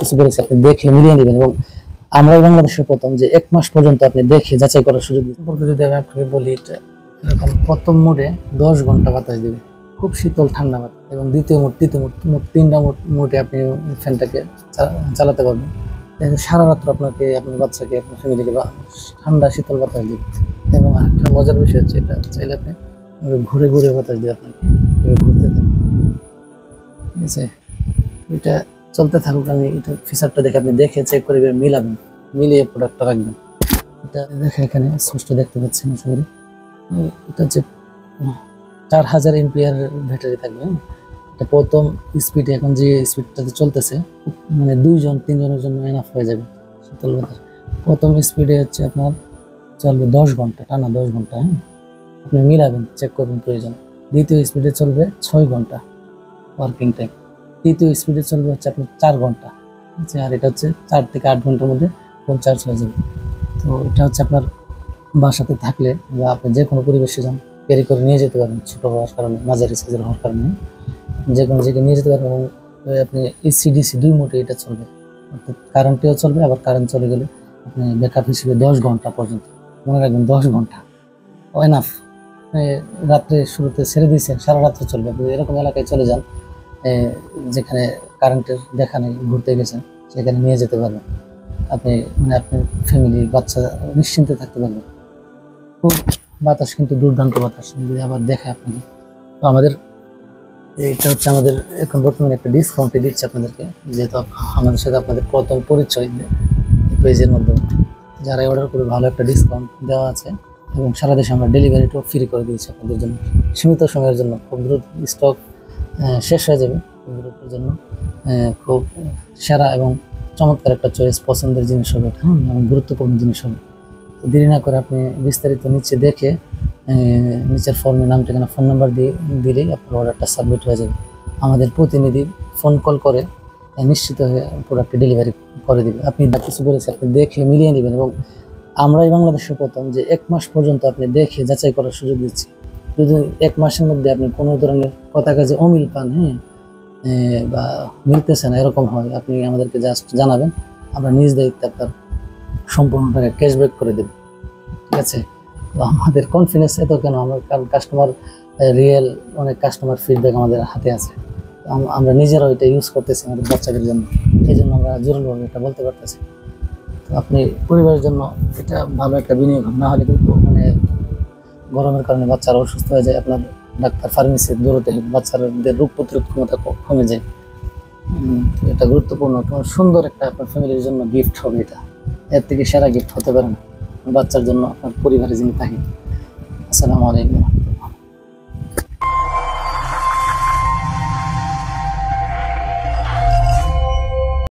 কিছু করেছি আপনি দেখে মিলিয়ে নেবেন, এবং আমরা বাংলাদেশের প্রথম যে 1 মাস পর্যন্ত আপনি দেখে যাচাই করার সুযোগ দিচ্ছি। যদি আমি আপনাকে বলি, এটা এরকম প্রথম মোডে 10 ঘন্টা বাতাস দিবে, খুব শীতল ঠান্ডা বাতাস, এবং দ্বিতীয় মোড, তৃতীয় মোড, মোট 3টা মোডে আপনি ফ্যানটাকে চালাতে পারবেন। সারা রাত্র আপনাকে, আপনার বাচ্চাকে, আপনার ফ্যামিলিকে ঠান্ডা শীতল বাতাস দিবে। এবং আরেকটা মজার বিষয় হচ্ছে, এটা চাইলে আপনি ঘুরে ঘুরে বাতাস দিয়ে আপনাকে ঘুরতে থাকেন, ঠিক আছে। এটা চলতে থাকুক, আমি এটা ফিচারটা দেখে আপনি দেখে চেক করে মিলাবেন, মিলিয়ে প্রোডাক্টটা রাখবেন। এটা দেখে এখানে স্পষ্ট দেখতে পাচ্ছেন। আশা করি এটা হচ্ছে 4000 এমপিআর ব্যাটারি থাকবে। এটা প্রথম স্পিডে, এখন যে স্পিডটাতে চলতেছে, মানে 2-3 জনের জন্য এনাফ হয়ে যাবে শীতল বাতাস। প্রথম স্পিডে হচ্ছে আপনার চলবে 10 ঘন্টা, টানা 10 ঘন্টা। হ্যাঁ, আপনি মিলাবেন, চেক করবেন প্রয়োজন। দ্বিতীয় স্পিডে চলবে 6 ঘন্টা ওয়ার্কিং টাইম। তৃতীয় স্পিডে চলবে হচ্ছে আপনার 4 ঘন্টা। আচ্ছা, আর এটা হচ্ছে 4 থেকে 8 ঘন্টার মধ্যে ফোন চার্জ হয়ে যাবে। তো এটা হচ্ছে আপনার বাসাতে থাকলে বা আপনি যে কোনো পরিবেশে যান, ক্যারি করে নিয়ে যেতে পারবেন। ছোটো হওয়ার কারণে, মাঝারি সাইজের হওয়ার কারণে যে কোনো জায়গায় নিয়ে যেতে পারবেন। এবং আপনি এসি ডিসি 2 মোডে এটা চলবে, অর্থাৎ কারেন্টেও চলবে, আবার কারেন্ট চলে গেলে আপনি ব্যাকআপ হিসেবে 10 ঘন্টা পর্যন্ত, মনে রাখবেন 10 ঘন্টা এনাফ। রাত্রে শুরুতে ছেড়ে দিয়েছেন, সারা রাত্রে চলবে। আপনি এরকম এলাকায় চলে যান যেখানে কারেন্টের দেখা নেই, ঘুরতে গেছেন, সেখানে নিয়ে যেতে পারবেন। আপনি মানে আপনার ফ্যামিলি, বাচ্চা নিশ্চিন্তে থাকতে পারবেন। খুব বাতাস কিন্তু দুর্দান্ত বাতাস। যদি আবার দেখে আপনাকে, তো আমাদের এটা হচ্ছে আমাদের এখন বর্তমানে একটা ডিসকাউন্টে দিচ্ছে আপনাদেরকে, যেহেতু আমাদের সাথে আপনাদের প্রথম পরিচয় পেজের মাধ্যমে। যারা অর্ডার করে ভালো একটা ডিসকাউন্ট দেওয়া আছে, এবং সারা দেশে আমরা ডেলিভারিটাও ফ্রি করে দিয়েছি আপনাদের জন্য, সীমিত সময়ের জন্য। খুব দ্রুত স্টক শেষ হয়ে যাবে, দ্রুতের জন্য খুব সেরা এবং চমৎকার একটা চয়েস, পছন্দের জিনিস হবে, হ্যাঁ, এবং গুরুত্বপূর্ণ জিনিস হবে। তো দেরি না করে আপনি বিস্তারিত নিচে দেখে নিচের ফর্মে নাম, ঠিকানা, ফোন নাম্বার দিলেই আপনার অর্ডারটা সাবমিট হয়ে যাবে। আমাদের প্রতিনিধি ফোন কল করে নিশ্চিত হয়ে প্রোডাক্টটি ডেলিভারি করে দেবে। আপনি কিছু করেছে আপনি দেখে মিলিয়ে নেবেন, এবং আমরাই বাংলাদেশের প্রথম যে 1 মাস পর্যন্ত আপনি দেখে যাচাই করার সুযোগ দিচ্ছি। যদি 1 মাসের মধ্যে আপনি কোনো ধরনের কথা কাজে অমিল পান, হ্যাঁ, বা মিলতেছে না, এরকম হয়, আপনি আমাদেরকে জাস্ট জানাবেন, আমরা নিজ দায়িত্বে আপনার সম্পূর্ণ টাকা ক্যাশব্যাক করে দেব, ঠিক আছে। তো আমাদের কনফিডেন্স এত কেন? আমার কাস্টমার রিয়েল অনেক কাস্টমার ফিডব্যাক আমাদের হাতে আছে। আমরা নিজেরাও এটা ইউজ করতেছি আমাদের বাচ্চাদের জন্য, এই জন্য আমরা জোরালোভাবে এটা বলতে পারতেছি। তো আপনি পরিবারের জন্য এটা ভালো একটা বিনিয়োগ। না হলে কিন্তু মানে গরমের কারণে বাচ্চারা অসুস্থ হয়ে যায়, আপনার ডাক্তার, ফার্মেসি দৌড়তে বাচ্চাদের রোগ প্রতিরোধ ক্ষমতা কমে যায়। এটা গুরুত্বপূর্ণ, সুন্দর একটা আপনার ফ্যামিলির জন্য গিফট হবে। এটা এর থেকে সেরা গিফট হতে পারে না বাচ্চার জন্য, আপনার পরিবারে যিনি থাকেন। আসসালামু আলাইকুম।